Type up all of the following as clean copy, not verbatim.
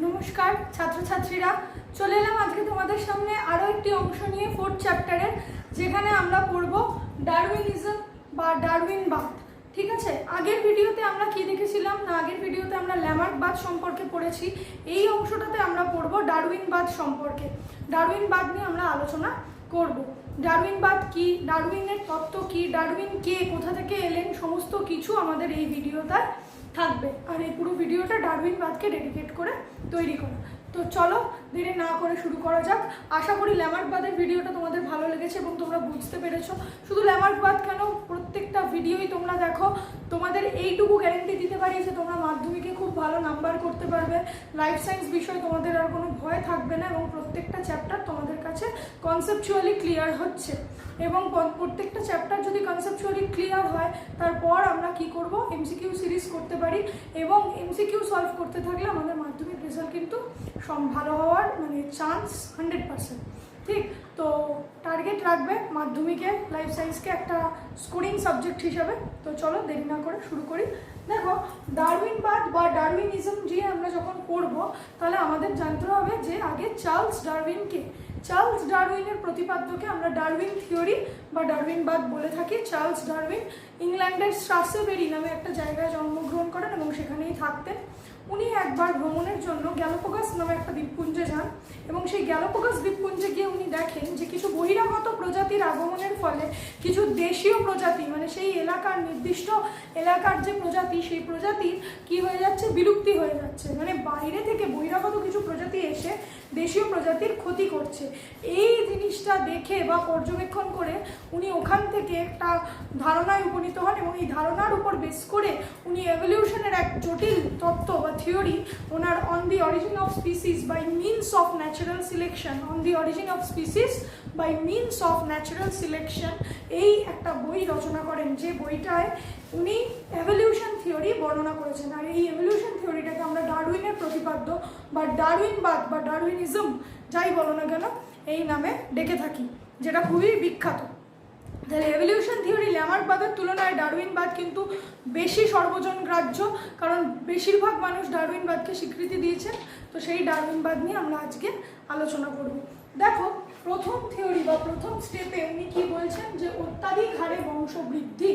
নমস্কার ছাত্রছাত্রীরা, চলে এলাম আজকে তোমাদের সামনে আরও একটি অংশ নিয়ে 4th চ্যাপ্টারের, যেখানে আমরা পড়ব ডারউইনিজম বা ডারউইনবাদ। ঠিক আছে, আগের ভিডিওতে আমরা কি দেখেছিলাম না, আগের ভিডিওতে আমরা ল্যামার্কবাদ সম্পর্কে পড়েছি। এই অংশটাতে আমরা পড়ব ডারউইনবাদ সম্পর্কে। ডারউইনবাদ নিয়ে আমরা আলোচনা করব। ডারউইনবাদ কি, ডারউইনের তত্ত্ব কি, ডারউইন কে, কোথা থেকে এলেন, সমস্ত কিছু আমাদের এই ভিডিওতে থাকবে। আর এই পুরো ভিডিওটা ডারউইনবাদকে ডেডিকেট করে তৈরি করা। তো চলো দেরি না করে শুরু করা যাক। আশা করি ল্যামার্কবাদের ভিডিওটা তোমাদের ভালো লেগেছে এবং তোমরা বুঝতে পেরেছো। শুধু ল্যামার্কবাদ কেন, প্রত্যেকটা ভিডিওই তোমরা দেখো। তোমাদের এইটুকু গ্যারেন্টি দিতে পারি যে তোমরা মাধ্যমিকে খুব ভালো নাম্বার করতে পারবে। লাইফ সায়েন্স বিষয়ে তোমাদের আর কোনো ভয় থাকবে না এবং প্রত্যেকটা চ্যাপ্টার তোমাদের কাছে কনসেপচুয়ালি ক্লিয়ার হচ্ছে। এবং প্রত্যেকটা চ্যাপ্টার যদি কনসেপচুয়ালি ক্লিয়ার হয়, তারপর আমরা কি করব, এমসিকিউ সিরিজ করতে পারি এবং এমসিকিউ সলভ করতে থাকলে আমাদের মাধ্যমিক রেজাল্ট কিন্তু ভালো হওয়ার চান্স 100%। ঠিক তো, টার্গেট রাখবে মাধ্যমিকে লাইফ সায়েন্সকে একটা স্কোরিং সাবজেক্ট হিসাবে। তো চলো দেরি না করে শুরু করি। দেখো, ডারউইনবাদ বা ডারউইনিজম যে আমরা যখন পড়বো, তাহলে আমাদের জানতে হবে যে আগে চার্লস ডারউইনকে, চার্লস ডারউইনের প্রতিপাদ্যকে আমরা ডারউইন থিওরি বা ডারউইনবাদ বলে থাকি। চার্লস ডারউইন ইংল্যান্ডের স্ট্রাসবেরি নামে একটা জায়গায় জন্মগ্রহণ করেন এবং সেখানেই থাকতেন। উনি একবার ভ্রমণের জন্য গ্যালাপাগোস নামে একটা দ্বীপপুঞ্জে যান এবং সেই গ্যালাপাগোস দ্বীপপুঞ্জে গিয়ে উনি দেখেন যে কিছু বহিরাগত প্রজাতির আগমনের ফলে কিছু দেশীয় প্রজাতি, সেই এলাকার নির্দিষ্ট এলাকার যে প্রজাতি, সেই প্রজাতির কি হয়ে যাচ্ছে, বিলুপ্তি হয়ে যাচ্ছে। বাইরে থেকে বহিরাগত কিছু প্রজাতি এসে দেশীয় প্রজাতির ক্ষতি করছে। এই জিনিসটা দেখে বা পর্যবেক্ষণ করে উনি ওখান থেকে একটা ধারণায় উপনীত হন এবং এই ধারণার উপর বেস করে উনি এভলিউশনের এক জটিল তত্ত্ব বা থিওরি ওনার on the origin of species by means of natural selection, on the origin of species by means of natural selection, এই একটা বই রচনা করেন, যে বইটায় উনি এভলিউশন থিওরি বর্ণনা করেছেন। আর এই এভলিউশন থিওরিটাকে আমরা ডারউইনের প্রতিপাদ্য বা ডারউইনবাদ বা ডারউইনিজম যাই বলো না কেন এই নামে ডেকে থাকি, যেটা খুবই বিখ্যাত। তাহলে এভলিউশন থিওরি ল্যামার্কবাদের তুলনায় ডারউইনবাদ কিন্তু বেশি সর্বজন গ্রাহ্য, কারণ বেশিরভাগ মানুষ ডারউইনবাদকে স্বীকৃতি দিয়েছেন। তো সেই ডারউইনবাদ নিয়ে আমরা আজকে আলোচনা করব। দেখো, প্রথম থিওরি বা প্রথম স্টেপে উনি কি বলছেন যে অত্যাধিক হারে বংশবৃদ্ধি,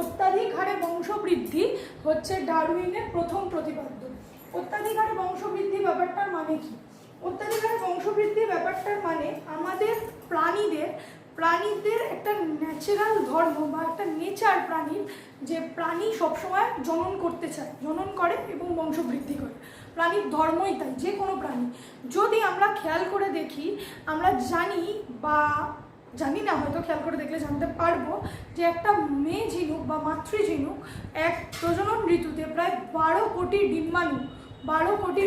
অত্যাধিক হারে বংশবৃদ্ধি হচ্ছে ডারউইনের প্রথম প্রতিপাদ্য। অত্যাধিক হারে বংশবৃদ্ধি ব্যাপারটার মানে কি? অত্যাধিক হারে বংশবৃদ্ধি ব্যাপারটার মানে আমাদের প্রাণীদের একটা ন্যাচারাল ধর্ম বা একটা নেচার প্রাণীর, যে প্রাণী সবসময় জনন করতে চায়, জনন করে এবং বংশবৃদ্ধি করে। প্রাণীর ধর্মই তাই, যে কোনো প্রাণী। যদি আমরা খেয়াল করে দেখি, আমরা জানি না, হয়তো খেয়াল করে দেখলে জানতে পারবো যে একটা মেয়ে ঝিনুক বা মাতৃ ঝিনুক এক প্রজনন ঋতুতে প্রায় 12 কোটি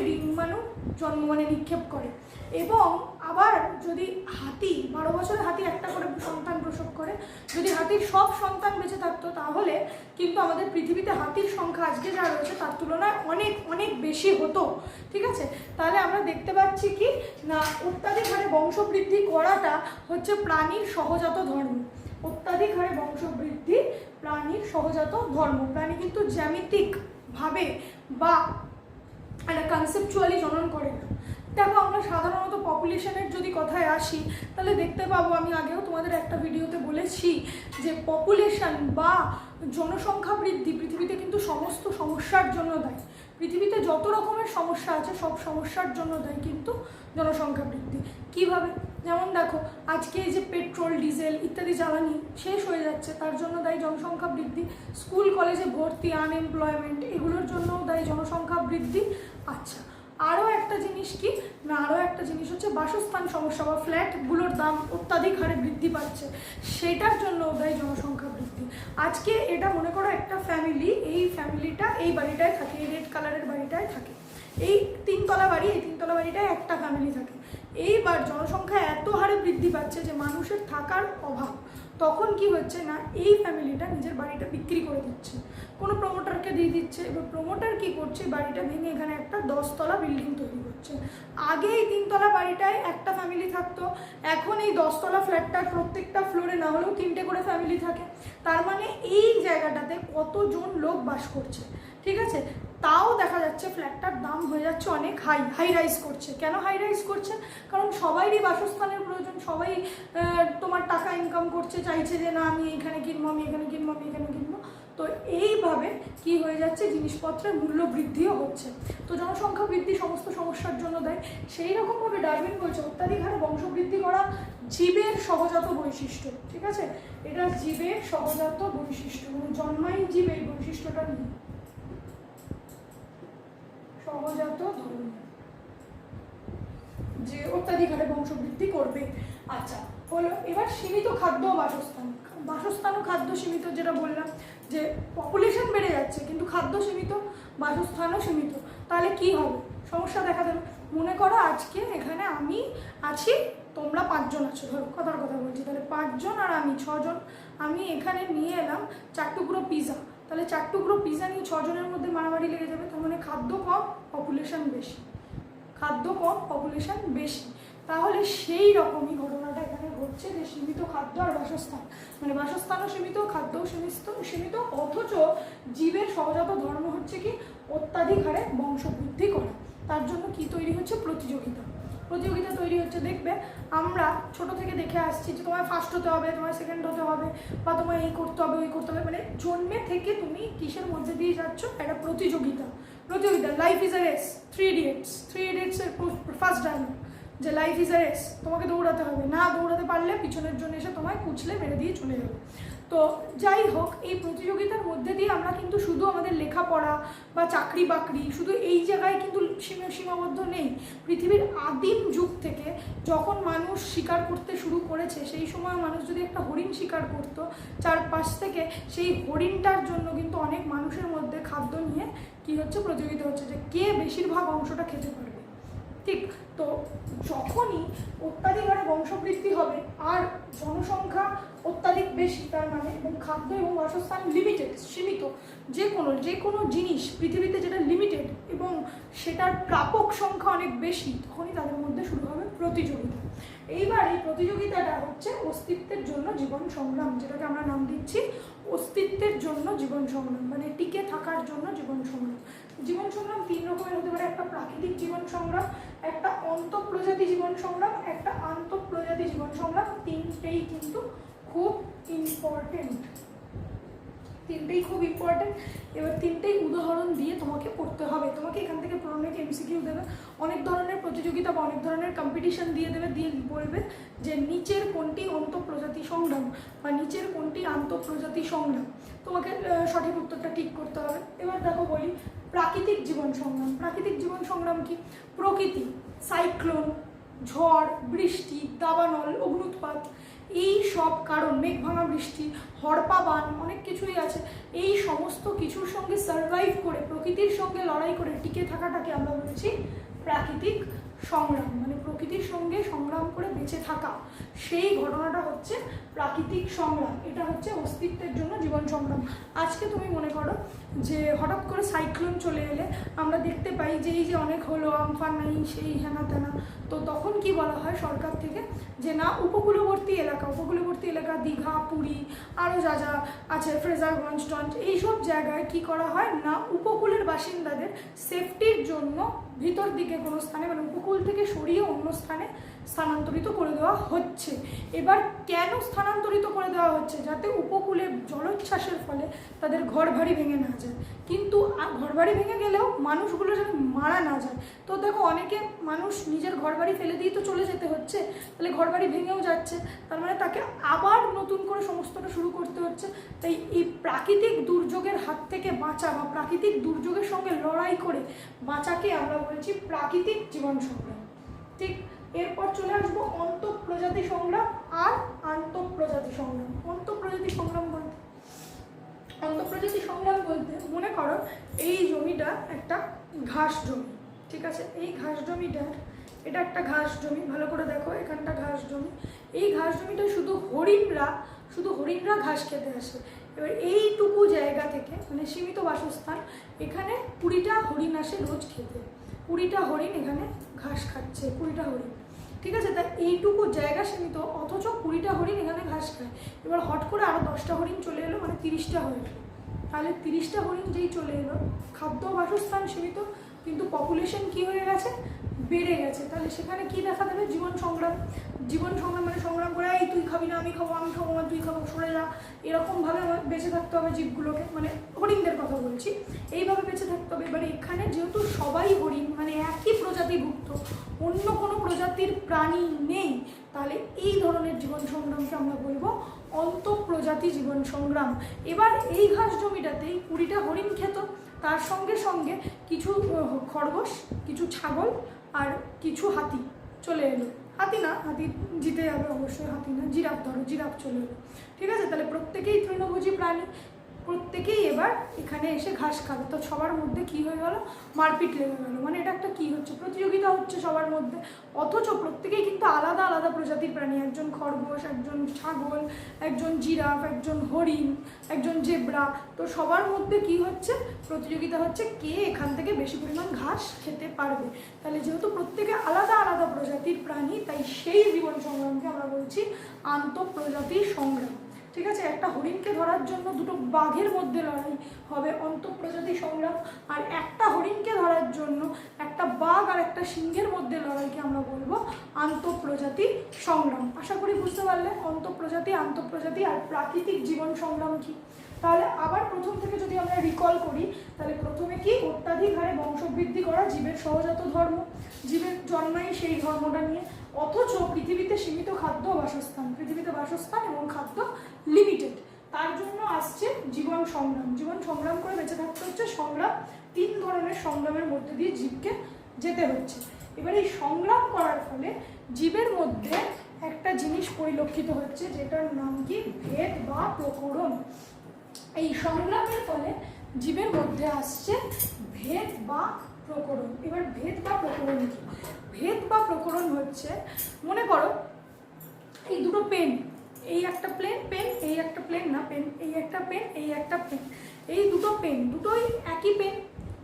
ডিম্বাণু জন্ম নিক্ষেপ করে। এবং আবার যদি হাতি, 12 বছরে হাতি একটা করে সন্তান প্রসব করে, যদি হাতির সব সন্তান বেঁচে থাকতো, তাহলে কিন্তু আমাদের পৃথিবীতে হাতির সংখ্যা আজকে যা রয়েছে তার তুলনায় অনেক অনেক বেশি হতো। ঠিক আছে, তাহলে আমরা দেখতে পাচ্ছি কি না, অত্যাধিক হারে বংশবৃদ্ধি করাটা হচ্ছে প্রাণীর সহজাত ধর্ম। অত্যাধিক হারে বংশবৃদ্ধি প্রাণীর সহজাত ধর্ম। প্রাণী কিন্তু জ্যামিতিকভাবে বা একটা কনসেপচুয়ালি জনন করে না। দেখো, আমরা সাধারণত পপুলেশনের যদি কথায় আসি, তাহলে দেখতে পাবো, আমি আগেও তোমাদের একটা ভিডিওতে বলেছি যে পপুলেশন বা জনসংখ্যা বৃদ্ধি পৃথিবীতে কিন্তু সমস্ত সমস্যার জন্য দায়ী। পৃথিবীতে যত রকমের সমস্যা আছে সব সমস্যার জন্য দায়ী কিন্তু জনসংখ্যা বৃদ্ধি। কিভাবে? যেমন দেখো, আজকে এই যে পেট্রোল, ডিজেল ইত্যাদি জ্বালানি শেষ হয়ে যাচ্ছে, তার জন্য দায়ী জনসংখ্যা বৃদ্ধি। স্কুল কলেজে ভর্তি, আনএমপ্লয়মেন্ট, এগুলোর জন্যও দায়ী জনসংখ্যা বৃদ্ধি। আচ্ছা, আরও একটা জিনিস কি না, আরও একটা জিনিস হচ্ছে বাসস্থান সমস্যা বা ফ্ল্যাটগুলোর দাম অত্যাধিক হারে বৃদ্ধি পাচ্ছে, সেটার জন্য দায়ী জনসংখ্যা বৃদ্ধি। আজকে এটা মনে করো একটা ফ্যামিলি, এই ফ্যামিলিটা এই বাড়িটায় থাকে, এই রেড কালারের বাড়িটায় থাকে, এই 3 তলা বাড়ি, এই 3 তলা বাড়িটায় একটা ফ্যামিলি থাকে। এইবার জনসংখ্যা এত হারে বৃদ্ধি পাচ্ছে যে মানুষের থাকার অভাব। তখন কি হচ্ছে না, এই ফ্যামিলিটা নিজের বাড়িটা বিক্রি করে দিচ্ছে, কোনো প্রমোটারকে দিয়ে দিচ্ছে। এবার প্রমোটার কি করছে, বাড়িটা ভেঙে এখানে একটা 10 তলা বিল্ডিং তৈরি করছে। আগে এই 3 তলা বাড়িটায় একটা ফ্যামিলি থাকতো, এখন এই 10 তলা ফ্ল্যাটটার প্রত্যেকটা ফ্লোরে না হলেও 3টে করে ফ্যামিলি থাকে। তার মানে এই জায়গাটাতে কতজন লোক বাস করছে। ঠিক আছে, তাও দেখা যাচ্ছে ফ্ল্যাটটার দাম হয়ে যাচ্ছে অনেক হাই রাইজ করছে। কেন হাই রাইজ করছে? কারণ সবাইরই বাসস্থানের প্রয়োজন, সবাই তোমার টাকা ইনকাম করছে, চাইছে যে না আমি এখানে কিনবো, আমি এখানে কিনবো, আমি এখানে কিনবো। তো এইভাবে কি হয়ে যাচ্ছে, জিনিসপত্রের মূল্য বৃদ্ধিও হচ্ছে। তো জনসংখ্যা বৃদ্ধি সমস্ত সমস্যার জন্য দেয়। সেই রকমভাবে ডারউইন বলছে অত্যাধিক হারে বংশবৃদ্ধি করা জীবের সহজাত বৈশিষ্ট্য। ঠিক আছে, এটা জীবের সহজাত বৈশিষ্ট্য, মানে জন্মাই জীব এই বৈশিষ্ট্যটা নিয়ে সহজাত ধর্ম যে অত্যাধিক হারে বংশবৃদ্ধি করবে। আচ্ছা হলো, এবার সীমিত খাদ্য ও বাসস্থান। বাসস্থান ও খাদ্য সীমিত, যেটা বললাম যে পপুলেশন বেড়ে যাচ্ছে কিন্তু খাদ্য সীমিত, বাসস্থানও সীমিত, তাহলে কি হবে? সমস্যা দেখা দেবে। মনে করো আজকে এখানে আমি আছি, তোমরা 5 জন আছো, ধরো কথার কথা বলছি, তাহলে 5 জন আর আমি 6 জন। আমি এখানে নিয়ে এলাম 4 টুকরো পিৎজা, তাহলে 4 টুকরো পিৎজা নিয়ে 6 জনের মধ্যে মারামারি লেগে যাবে। তার মানে খাদ্য কম, পপুলেশন বেশি, খাদ্য কম, পপুলেশন বেশি। তাহলে সেই রকমই ঘটনাটা এখানে ঘটছে, যে সীমিত খাদ্য আর বাসস্থান, মানে বাসস্থানও সীমিত, খাদ্যও সীমিত, অথচ জীবের সহজাত ধর্ম হচ্ছে কি অত্যাধিক হারে বংশবৃদ্ধি করা। তার জন্য কি তৈরি হচ্ছে? প্রতিযোগিতা তৈরি হচ্ছে। দেখবে আমরা ছোট থেকে দেখে আসছি যে তোমায় ফার্স্ট হতে হবে, তোমায় সেকেন্ড হতে হবে, বা তোমায় এই করতে হবে, ওই করতে হবে, মানে জন্মে থেকে তুমি কিসের মধ্যে দিয়ে যাচ্ছ? একটা প্রতিযোগিতা। Life is a race. 3 idiots এর ফার্স্ট ডায়লগ, যে লাইফ ইজ এ রেস, তোমাকে দৌড়াতে হবে, না দৌড়াতে পারলে পিছনের জন্য এসে তোমায় কুচলে মেরে দিয়ে চলে যাবে। তো যাই হোক, এই প্রতিযোগিতার মধ্যে দিয়ে আমরা কিন্তু শুধু আমাদের লেখাপড়া বা চাকরি বাকরি শুধু এই জায়গায় কিন্তু সীমাবদ্ধ নেই। পৃথিবীর আদিম যুগ থেকে যখন মানুষ শিকার করতে শুরু করেছে, সেই সময় মানুষ যদি একটা হরিণ শিকার করতো চারপাশ থেকে, সেই হরিণটার জন্য কিন্তু অনেক মানুষের মধ্যে খাদ্য নিয়ে কি হচ্ছে? প্রতিযোগিতা হচ্ছে যে কে বেশিরভাগ অংশটা খেতে পারবে। ঠিক, তো যখনই অত্যাধিক হারে বংশবৃদ্ধি হবে আর জনসংখ্যা অত্যাধিক বেশি, তার মানে এবং খাদ্য এবং বাসস্থান লিমিটেড, সীমিত, যে কোনো জিনিস পৃথিবীতে যেটা লিমিটেড এবং সেটার প্রাপক সংখ্যা অনেক বেশি, তখনই তাদের মধ্যে শুরু হবে প্রতিযোগিতা। এইবার এই প্রতিযোগিতাটা হচ্ছে অস্তিত্বের জন্য জীবন সংগ্রাম, যেটাকে আমরা নাম দিচ্ছি অস্তিত্বের জন্য জীবন সংগ্রাম, মানে টিকে থাকার জন্য জীবন সংগ্রাম। জীবন সংগ্রাম 3 রকমের হতে পারে। একটা প্রাকৃতিক জীবন সংগ্রাম, একটা অন্তঃপ্রজাতি জীবন সংগ্রাম, একটা আন্তঃপ্রজাতি জীবন সংগ্রাম। তিনটেই কিন্তু খুব ইম্পর্টেন্ট। এবার তিনটেই উদাহরণ দিয়ে তোমাকে পড়তে হবে। তোমাকে এখান থেকে অনেক এমসিকিউ দেবে, অনেক ধরনের প্রতিযোগিতা বা অনেক ধরনের কম্পিটিশন দিয়ে দেবে, দিয়ে বলবে যে নিচের কোনটি অন্তঃপ্রজাতি সংগ্রাম বা নিচের কোনটি আন্তঃপ্রজাতি সংগ্রাম। তোমাকে সঠিক উত্তরটা ঠিক করতে হবে। এবার দেখো বলি, প্রাকৃতিক জীবন সংগ্রাম কি? প্রকৃতি, সাইক্লোন, ঝড়, বৃষ্টি, দাবানল, অগ্নুৎপাত, এই সব কারণ, মেঘ ভাঙা বৃষ্টি, হড়পা বান, অনেক কিছুই আছে। এই সমস্ত কিছুর সঙ্গে সারভাইভ করে, প্রকৃতির সঙ্গে লড়াই করে টিকে থাকাটাকে আমরা বলছি প্রাকৃতিক সংগ্রাম, মানে প্রকৃতির সঙ্গে সংগ্রাম করে বেঁচে থাকা। সেই ঘটনাটা হচ্ছে প্রাকৃতিক সংগ্রাম। এটা হচ্ছে অস্তিত্বের জন্য জীবন সংগ্রাম। আজকে তুমি মনে করো যে হঠাৎ করে সাইক্লোন চলে এলে আমরা দেখতে পাই যে এই যে অনেক হলো আমফান, নাই সেই হেনা তেনা, তো তখন কি বলা হয় সরকার থেকে, যে না উপকূলবর্তী এলাকা দীঘা, পুরী, আরও যা যা আছে, ফ্রেজারগঞ্জ টঞ্জ, এইসব জায়গায় কি করা হয় না, উপকূলের বাসিন্দাদের সেফটির জন্য ভিতর দিকে কোনো স্থানে, মানে উপকূল থেকে সরিয়ে অন্য স্থানে স্থানান্তরিত করে দেওয়া হচ্ছে। এবার কেন স্থানান্তরিত করে দেওয়া হচ্ছে? যাতে উপকূলে জলোচ্ছ্বাসের ফলে তাদের ঘরবাড়ি ভেঙে না যায়, কিন্তু ঘরবাড়ি ভেঙে গেলেও মানুষগুলো যেন মারা না যায়। তো দেখো অনেকে মানুষ নিজের ঘরবাড়ি ফেলে দিয়ে তো চলে যেতে হচ্ছে, তাহলে ঘরবাড়ি ভেঙেও যাচ্ছে, তার মানে তাকে আবার নতুন করে সমস্তটা শুরু করতে হচ্ছে। তাই এই প্রাকৃতিক দুর্যোগের হাত থেকে বাঁচা বা প্রাকৃতিক দুর্যোগের সঙ্গে লড়াই করে বাঁচাকে আমরা বলছি প্রাকৃতিক জীবন সংগ্রাম। ঠিক, এরপর চলে আসবো অন্তঃপ্রজাতি সংগ্রাম আর আন্তঃপ্রজাতি সংগ্রাম। অন্তঃপ্রজাতি সংগ্রাম বলতে মনে করো এই জমিটা একটা ঘাস জমি, ঠিক আছে? এই ঘাস জমিটা, এটা একটা ঘাস জমি, ভালো করে দেখো, এখানটা ঘাস জমি। এই ঘাস জমিটা শুধু হরিণরা ঘাস খেতে আসে। এবার এইটুকু জায়গা থেকে, মানে সীমিত বাসস্থান, এখানে 20টা হরিণ আসে রোজ খেতে। 20টা হরিণ এখানে ঘাস খাচ্ছে, 20টা হরিণ, ঠিক আছে? তাই এইটুকু জায়গা সীমিত, অথচ 20টা হরিণ এখানে ঘাস খায়। এবার হট করে আরও 10টা হরিণ চলে এলো, মানে 30টা হয়ে গেল, তাহলে 30টা হরিণ যেই চলে এলো, খাদ্য বাসস্থান সীমিত, কিন্তু পপুলেশন কি হয়ে গেছে, বেড়ে গেছে। তাহলে সেখানে কি দেখা দেবে, জীবন সংগ্রাম। জীবন সংগ্রাম মানে সংগ্রাম করে, এই তুই খাবি না আমি খাবো, আমি খাবো না তুই খাবো, সরে যা, এরকমভাবে বেঁচে থাকতে হবে জীবগুলোকে, মানে হরিণদের কথা বলছি, এইভাবে বেঁচে থাকতে হবে। এবারে এখানে যেহেতু সবাই হরিণ, মানে একই প্রজাতিভুক্ত, অন্য কোনো প্রজাতির প্রাণী নেই, তাহলে এই ধরনের জীবন সংগ্রামকে আমরা বলবো অন্তঃপ্রজাতি জীবন সংগ্রাম। এবার এই ঘাস জমিটাতেই 20টা হরিণ খেত, তার সঙ্গে সঙ্গে কিছু খরগোশ, কিছু ছাগল আর কিছু হাতি চলে এলো। হাতি না, হাতি জিতে যাবে অবশ্যই, হাতি না, জিরাফ, ধরো জিরাফ চলে এলো, ঠিক আছে। তাহলে প্রত্যেকেই তৃণভোজী প্রাণী, প্রত্যেকেই এবার এখানে এসে ঘাস খাবে। তো সবার মধ্যে কি হয়ে গেল, মারপিট লেগে গেল, মানে এটা একটা কি হচ্ছে, প্রতিযোগিতা হচ্ছে সবার মধ্যে। অথচ প্রত্যেকেই কিন্তু আলাদা আলাদা প্রজাতির প্রাণী, একজন খরগোশ, একজন ছাগল, একজন জিরাফ, একজন হরিণ, একজন জেব্রা। তো সবার মধ্যে কি হচ্ছে, প্রতিযোগিতা হচ্ছে কে এখান থেকে বেশি পরিমাণ ঘাস খেতে পারবে। তাহলে যেহেতু প্রত্যেকে আলাদা আলাদা প্রজাতির প্রাণী, তাই সেই জীবন সংগ্রামকে আমরা বলছি আন্তঃপ্রজাতি সংগ্রাম, ঠিক আছে। একটা হরিণকে ধরার জন্য দুটো বাঘের মধ্যে লড়াই হবে, অন্তঃপ্রজাতি সংগ্রাম। আর একটা হরিণকে ধরার জন্য একটা বাঘ আর একটা সিংহের মধ্যে লড়াইকে আমরা বলবো আন্তঃপ্রজাতি সংগ্রাম। আশা করি বুঝতে পারলে অন্তঃপ্রজাতি, আন্তঃপ্রজাতি আর প্রাকৃতিক জীবন সংগ্রাম কি। তাহলে আবার প্রথম থেকে যদি আমরা রিকল করি, তাহলে প্রথমে কি, অত্যাধিক হারে বংশবৃদ্ধি করা জীবের সহজাত ধর্ম, জীবের জন্মাই সেই ধর্মটা নিয়ে। অথচ পৃথিবীতে সীমিত খাদ্য বাসস্থান, পৃথিবীতে বাসস্থান এবং খাদ্য লিমিটেড, তার জন্য আসছে জীবন সংগ্রাম। জীবন সংগ্রাম করে বেঁচে থাকতে হচ্ছে, সংগ্রাম 3 ধরনের সংগ্রামের মধ্যে দিয়ে জীবকে যেতে হচ্ছে। এবার এই সংগ্রাম করার ফলে জীবের মধ্যে একটা জিনিস পরিলক্ষিত হচ্ছে, যেটার নাম কি, ভেদ বা প্রকরণ। এই সংগ্রামের ফলে জীবের মধ্যে আসছে ভেদ বা প্রকরণ। এবার ভেদ বা প্রকরণ কি? ভেদ বা প্রকরণ হচ্ছে, মনে করো এই দুটো পেন, এই একটা পেন, এই একটা প্লেন না পেন, এই একটা পেন, এই একটা পেন, এই দুটো পেন, দুটোই একই পেন,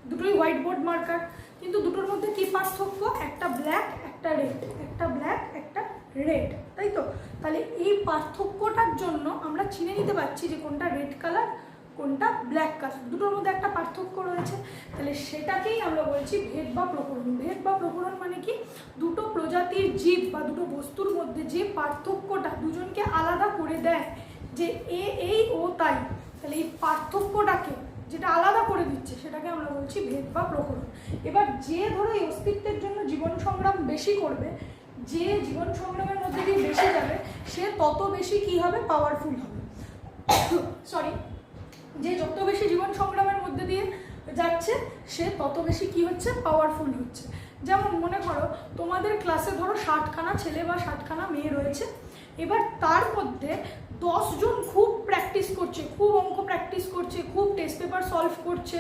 দুটোই হোয়াইট বোর্ড মার্কার, কিন্তু দুটোর মধ্যে কি পার্থক্য, একটা ব্ল্যাক একটা রেড, একটা ব্ল্যাক একটা রেড, তাই তো। তাহলে এই পার্থক্যটার জন্য আমরা চিনে নিতে পারছি যে কোনটা রেড কালার, কোনটা ব্ল্যাক কালার, দুটোর মধ্যে একটা পার্থক্য রয়েছে। তাহলে সেটাকেই আমরা বলছি ভেদ বা প্রকরণ। ভেদ বা প্রকরণ মানে কি, দুটো প্রজাতির জীব বা দুটো বস্তুর মধ্যে যে পার্থক্যটা দুজনকে আলাদা করে দেয়, যে এই ও তাই, তাহলে এই পার্থক্যটাকে যেটা আলাদা করে দিচ্ছে সেটাকে আমরা বলছি ভেদ বা প্রকরণ। এবার যে ধরো এই অস্তিত্বের জন্য জীবন সংগ্রাম বেশি করবে, যে জীবন সংগ্রামের মধ্যে দিয়ে বেশি যাবে, সে তত বেশি কি হবে, পাওয়ারফুল হবে। সরি, যে যত বেশি জীবন সংগ্রামের মধ্যে দিয়ে যাচ্ছে সে তত বেশি কি হচ্ছে, পাওয়ারফুল হচ্ছে। যেমন মনে করো তোমাদের ক্লাসে ধরো 60খানা ছেলে বা 60খানা মেয়ে রয়েছে, এবার তার মধ্যে 10 জন খুব প্র্যাকটিস করছে, খুব অঙ্ক প্র্যাকটিস করছে, খুব টেস্ট পেপার সলভ করছে,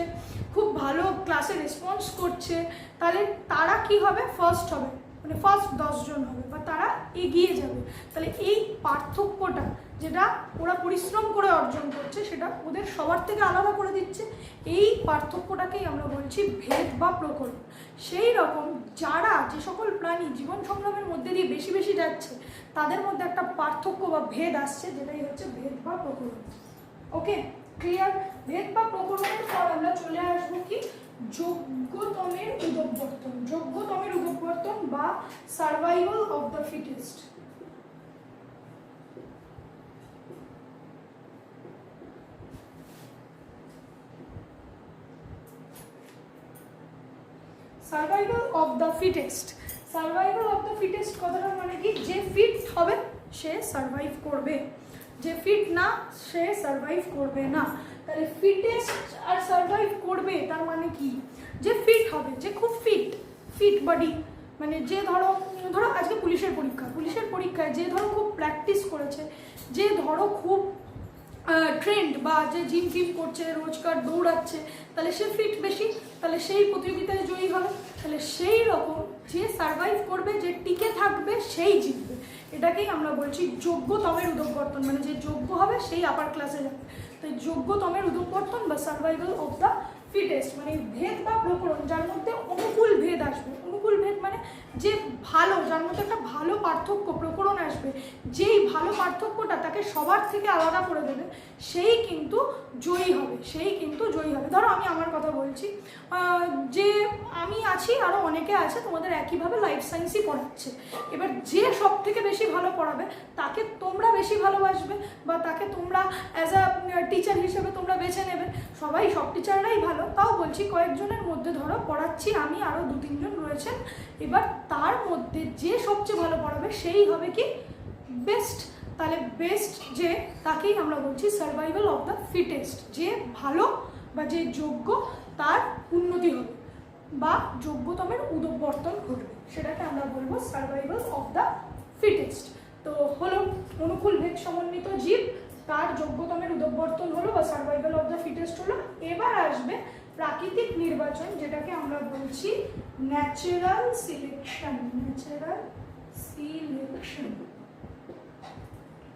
খুব ভালো ক্লাসে রেসপন্স করছে, তাহলে তারা কি হবে, ফার্স্ট হবে, মানে ফার্স্ট 10 জন হবে বা তারা এগিয়ে যাবে। তাহলে এই পার্থক্যটা যেটা ওরা পরিশ্রম করে অর্জন করছে, সেটা ওদের সবার থেকে আলাদা করে দিচ্ছে। এই পার্থক্যটাকেই আমরা বলছি ভেদ বা প্রকরণ। সেই রকম যারা, যে সকল প্রাণী জীবন সংগ্রামের মধ্যে দিয়ে বেশি বেশি যাচ্ছে, তাদের মধ্যে একটা পার্থক্য বা ভেদ আসছে, যেটাই হচ্ছে ভেদ বা প্রকরণ। ওকে, ক্লিয়ার? ভেদ বা প্রকরণের পর আমরা চলে আসবো কি, যোগ্যতমের উদবর্তন। যোগ্যতমের উদবর্তন বা survival of the fittest. Survival of the fittest. Survival of the fittest কথাটা মানে কি, যে ফিট হবে সে সার্ভাইভ করবে, যে ফিট না সে সার্ভাইভ করবে না। তাহলে ফিটেস্ট আর সার্ভাইভ করবে তার মানে কি, যে ফিট হবে, যে খুব ফিট বডি, মানে যে ধরো আজকে পুলিশের পরীক্ষায় যে ধরো খুব প্র্যাকটিস করেছে, যে ধরো খুব ট্রেন্ড বা যে জিম করছে, রোজকার দৌড়াচ্ছে, তাহলে সে ফিট বেশি, তাহলে সেই প্রতিযোগিতায় জয়ী হবে। তাহলে সেই রকম যে সার্ভাইভ করবে, যে টিকে থাকবে, সেই জিতবে। এটাকেই আমরা বলছি যোগ্যতমের উদবর্তন, মানে যে যোগ্য হবে সেই আপার ক্লাসে যাবে। তাই যোগ্যতমের উদবর্তন বা সার্ভাইভাল অফ দ্য ফিটেস্ট, মানে ভেদ বা প্রকরণ যার মধ্যে অনুকূল ভেদ আসবে। অনুকূল ভেদ মানে যে ভালো, যার মধ্যে একটা ভালো পার্থক্য প্রকরণ আসবে, যেই ভালো পার্থক্যটা তাকে সবার থেকে আলাদা করে দেবে, সেই কিন্তু জয়ী হবে, সেই কিন্তু জয়ী হবে। ধরো আমি আমার কথা বলছি, যে আমি আছি, আরও অনেকে আছে তোমাদের একইভাবে লাইফ সায়েন্সই পড়াচ্ছে। এবার যে সব থেকে বেশি ভালো পড়াবে তাকে তোমরা বেশি ভালোবাসবে, বা তাকে তোমরা অ্যাজ আ টিচার হিসেবে তোমরা বেছে নেবে। সব টিচাররাই ভালো, তাও বলছি কয়েকজনের মধ্যে ধরো পড়াচ্ছি আমি, আরও 2-3 জন রয়েছেন। এবার তার মধ্যে যে সবচেয়ে ভালো পড়াবে সেই হবে কি বেস্ট। তাহলে বেস্ট যে, তাকেই আমরা বলছি সার্ভাইভাল অফ দ্য ফিটেস্ট। যে ভালো বা যে যোগ্য তার উন্নতি হবে বা যোগ্যতমের উদবর্তন ঘটবে, সেটাকে আমরা বলবো সার্ভাইভাল অফ দ্য ফিটেস্ট। তো হলো অনুকূল ভেদ সমন্বিত জীব, তার যোগ্যতমের উদবর্তন হলো বা সার্ভাইভাল অফ দ্য ফিটেস্ট হলো। এবার আসবে প্রাকৃতিক নির্বাচন, যেটাকে আমরা বলছি ন্যাচারাল সিলেকশন। ন্যাচারাল সিলেকশন,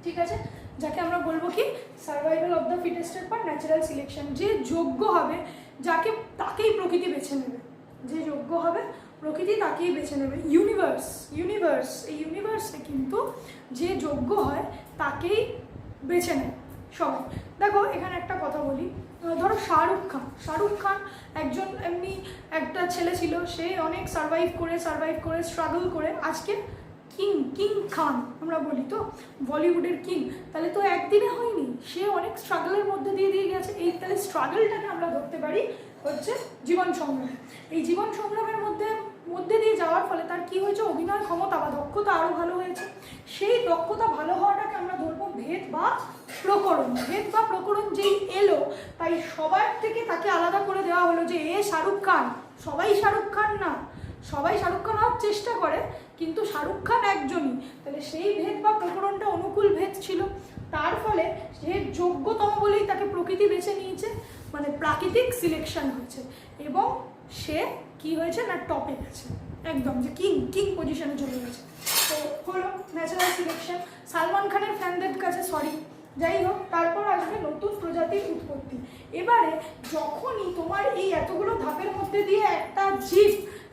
ঠিক আছে, যাকে আমরা বলবো কি সার্ভাইভাল অফ দ্য ফিটেস্টের পর ন্যাচারাল সিলেকশন। যে যোগ্য হবে তাকেই প্রকৃতি বেছে নেবে, যে যোগ্য হবে প্রকৃতি তাকেই বেছে নেবে। ইউনিভার্স এই ইউনিভার্সে কিন্তু যে যোগ্য হয় তাকেই বেছে নেয় সবাই। দেখো এখানে একটা কথা বলি, ধরো শাহরুখ খান একজন এমনি একটা ছেলে ছিল, সে অনেক সার্ভাইভ করে স্ট্রাগল করে আজকে কিং খান আমরা বলি তো, বলিউডের কিং। তাহলে তো একদিনে হয়নি, সে অনেক স্ট্রাগলের মধ্যে দিয়ে গেছে। তাহলে স্ট্রাগলটাকে আমরা ধরতে পারি হচ্ছে জীবন সংগ্রাম। এই জীবন সংগ্রামের মধ্যে দিয়ে যাওয়ার ফলে তার কি হয়েছে, অভিনয় ক্ষমতা বা দক্ষতা আরও ভালো হয়েছে। সেই দক্ষতা ভালো হওয়াটাকে আমরা ধরবো ভেদ বা প্রকরণ যেই এলো, তাই সবার থেকে তাকে আলাদা করে দেওয়া হলো যে শাহরুখ খান। সবাই শাহরুখ খান না, সবাই শাহরুখ খান হওয়ার চেষ্টা করে, কিন্তু শাহরুখ খান একজনই। তাহলে সেই ভেদ বা প্রকরণটা অনুকূল ভেদ ছিল, তার ফলে সে যোগ্যতম বলেই তাকে প্রকৃতি বেছে নিয়েছে, মানে প্রাকৃতিক সিলেকশন হয়েছে, এবং সে কি হয়েছে না টপে গেছে একদম, যে কিং পজিশনে চলে গেছে। তো হলো ন্যাচারাল সিলেকশন। সালমান খানের ফ্যানদের কাছে যাই হোক, তারপর আসবে নতুন প্রজাতির উৎপত্তি। এবারে যখনই তোমার এই এতগুলো ধাপের মধ্যে দিয়ে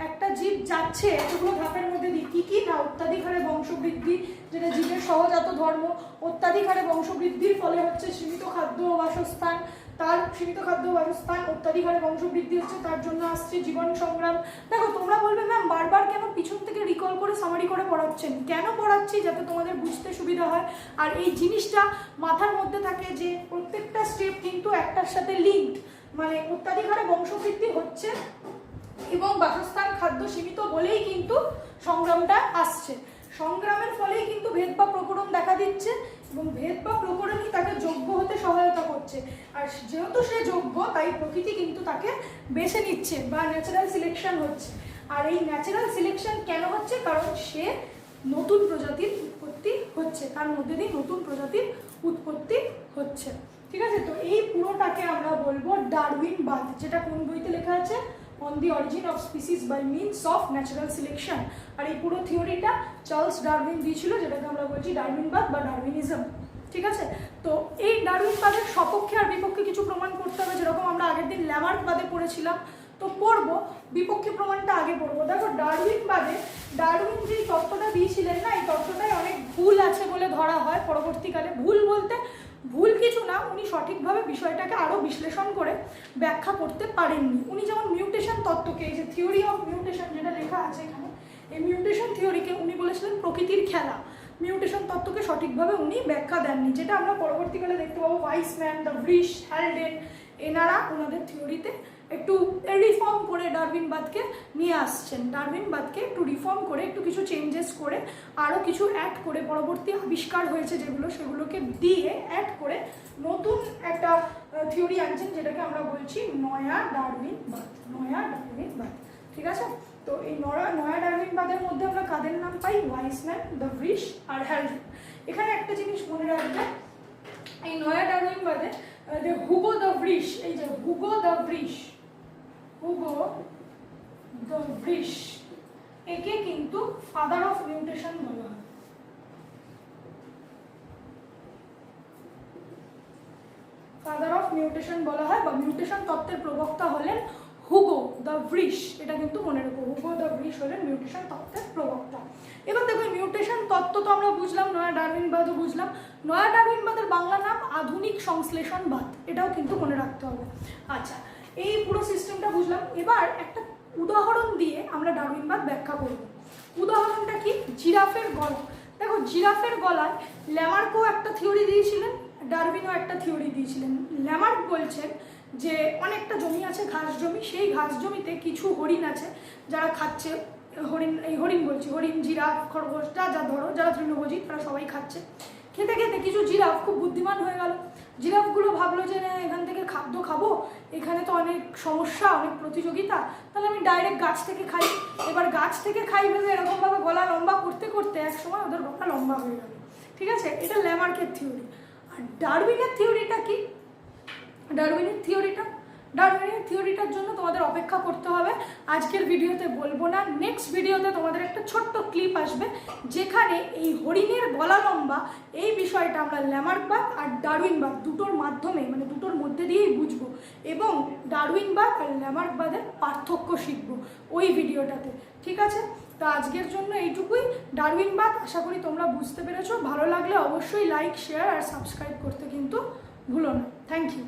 একটা জীব যাচ্ছে, এতগুলো ধাপের মধ্যে দিয়ে কি না, অত্যাধিক হারে বংশবৃদ্ধি, যেটা জীবের সহজাত ধর্ম। অত্যাধিক হারে বংশবৃদ্ধির ফলে হচ্ছে সীমিত খাদ্য বাসস্থান, অত্যাধিক হারে বংশবৃদ্ধি হচ্ছে, তার জন্য আসছে জীবন সংগ্রাম। দেখো তোমরা বলবে ম্যাম বারবার কেন পিছন থেকে রিকল করে সামারি করে পড়াচ্ছেন? কেন পড়াচ্ছি, যাতে তোমাদের বুঝতে সুবিধা হয়, আর এই জিনিসটা মাথার মধ্যে থাকে যে প্রত্যেকটা স্টেপ কিন্তু একটার সাথে লিঙ্কড। মানে অত্যাধিক হারে বংশবৃদ্ধি হচ্ছে এবং বাসস্থান খাদ্য সীমিত বলেই কিন্তু সংগ্রামটা আসছে। সংগ্রামের ফলেই কিন্তু ভেদ বা প্রকরণ দেখা দিচ্ছে, এবং ভেদ বা প্রকরণই তাকে যোগ্য হতে সহায়তা করছে। আর যেহেতু সে যোগ্য, তাই প্রকৃতি কিন্তু তাকে বেছে নিচ্ছে বা ন্যাচারাল সিলেকশন হচ্ছে। আর এই ন্যাচারাল সিলেকশন কেন হচ্ছে? কারণ সে নতুন প্রজাতির উৎপত্তি হচ্ছে, তার মধ্যে দিয়ে নতুন প্রজাতির উৎপত্তি হচ্ছে। ঠিক আছে, তো এই পুরোটাকে আমরা বলবো ডারউইনবাদ, যেটা কোন বইতে লেখা আছে? On the origin of species by means of natural selection. আর এই পুরো থিওরিটা চার্লস ডারউইন দিয়েছিল, যেটাকে আমরা বলছি ডারউইনবাদ বা ডারউইনিজম। ঠিক আছে, তো এই ডারউইনবাদের সপক্ষে আর বিপক্ষে কিছু প্রমাণ করতে হবে, যেরকম আমরা আগের দিন ল্যামার্কবাদে পড়েছিলাম। তো পড়বো, বিপক্ষে প্রমাণটা আগে পড়বো। দেখো ডারউইন যে তত্ত্বটা দিয়েছিলেন না, এই তত্ত্বটায় অনেক ভুল আছে বলে ধরা হয় পরবর্তীকালে। ভুল বলতে ভুল কিছু না, উনি সঠিকভাবে বিষয়টাকে আরও বিশ্লেষণ করে ব্যাখ্যা করতে পারেননি। উনি যেমন মিউটেশন তত্ত্বকে, এই যে থিওরি অফ মিউটেশন যেটা লেখা আছে এখানে, এই মিউটেশন থিওরিকে উনি বলেছিলেন প্রকৃতির খেলা। মিউটেশন তত্ত্বকে সঠিকভাবে উনি ব্যাখ্যা দেননি, যেটা আমরা পরবর্তীকালে দেখতে পাবো ওয়াইসম্যান, দ্য ব্রিশ, হ্যালডেন, এনারা ওনাদের থিওরিতে একটু রিফর্ম করে ডারউইনবাদকে নিয়ে আসছেন। ডারউইনবাদকে একটু রিফর্ম করে, একটু কিছু চেঞ্জেস করে, আরও কিছু অ্যাড করে, পরবর্তী আবিষ্কার হয়েছে সেগুলোকে দিয়ে অ্যাড করে নতুন একটা থিওরি আনছেন, যেটাকে আমরা বলছি নয়া ডারউইনবাদ। ঠিক আছে, তো এই নয়া ডারউইনবাদের মধ্যে আমরা কাদের নাম পাই? Wiseman, the ব্রিশ R Haldane. এখানে একটা জিনিস মনে রাখবে, এই নয়া ডারউইনবাদে যে হুগো দ্য ব্রিশ, এই যে হুগো দ্য ব্রিশ, একে কিন্তু ফাদার অফ মিউটেশন বলা হয়। ফাদার অফ মিউটেশন বলা হয়, বা মিউটেশন তত্ত্বের প্রবক্তা হলেন হুগো দ্য ব্রিশ, এটা কিন্তু মনে রেখো, হুগো দ্য ব্রিশ হলেন মিউটেশন তত্ত্বের প্রবক্তা। এবার দেখো মিউটেশন তত্ত্ব তো আমরা বুঝলাম, নয়া ডারউইনবাদও বুঝলাম। নয়া ডারউইনবাদের বাংলা নাম আধুনিক সংশ্লেষণবাদ, এটাও কিন্তু মনে রাখতে হবে। আচ্ছা, এই পুরো সিস্টেমটা বুঝলাম। এবার একটা উদাহরণ দিয়ে আমরা ডারউইনবাদ ব্যাখ্যা করব। উদাহরণটা কি? জিরাফের গলা। দেখো জিরাফের গলায় ল্যামার্কও একটা থিওরি দিয়েছিলেন, ডারউইনও একটা থিওরি দিয়েছিলেন। ল্যামার্ক বলছেন যে অনেকটা জমি আছে, ঘাস জমি, সেই ঘাস জমিতে কিছু হরিণ আছে যারা খাচ্ছে, হরিণ বলছি, হরিণ, জিরাফ, খরগোশ, যা যা ধরো, যারা তৃণভোজী তারা সবাই খাচ্ছে। খেতে খেতে কিছু জিরাফ খুব বুদ্ধিমান হয়ে গেল। জিরাফগুলো ভাবলো যে না, এখান থেকে খাদ্য খাবো, এখানে তো অনেক সমস্যা, অনেক প্রতিযোগিতা, তাহলে আমি ডাইরেক্ট গাছ থেকে খাই। এবার গাছ থেকে খাই ভেবে এরকমভাবে গলা লম্বা করতে করতে একসময় ওদের গলা লম্বা হয়ে গেল। ঠিক আছে, এটা ল্যামার্কের থিওরি। আর ডারউইনের থিওরিটা কি? ডারউইনের থিওরিটার জন্য তোমাদের অপেক্ষা করতে হবে। আজকের ভিডিওতে বলবো না, নেক্সট ভিডিওতে তোমাদের একটা ছোট্ট ক্লিপ আসবে যেখানে এই হরিণের গলা লম্বা এই বিষয়টা আমরা ল্যামার্কবাদ আর ডারউইনবাদ দুটোর মাধ্যমে, মানে দুটোর মধ্যে দিয়েই বুঝবো, এবং ডারউইনবাদ আর ল্যামার্কবাদের পার্থক্য শিখবো ওই ভিডিওটাতে। ঠিক আছে, তো আজকের জন্য এইটুকুই। ডারউইনবাদ আশা করি তোমরা বুঝতে পেরেছো। ভালো লাগলে অবশ্যই লাইক, শেয়ার আর সাবস্ক্রাইব করতে কিন্তু ভুলো না। Thank you.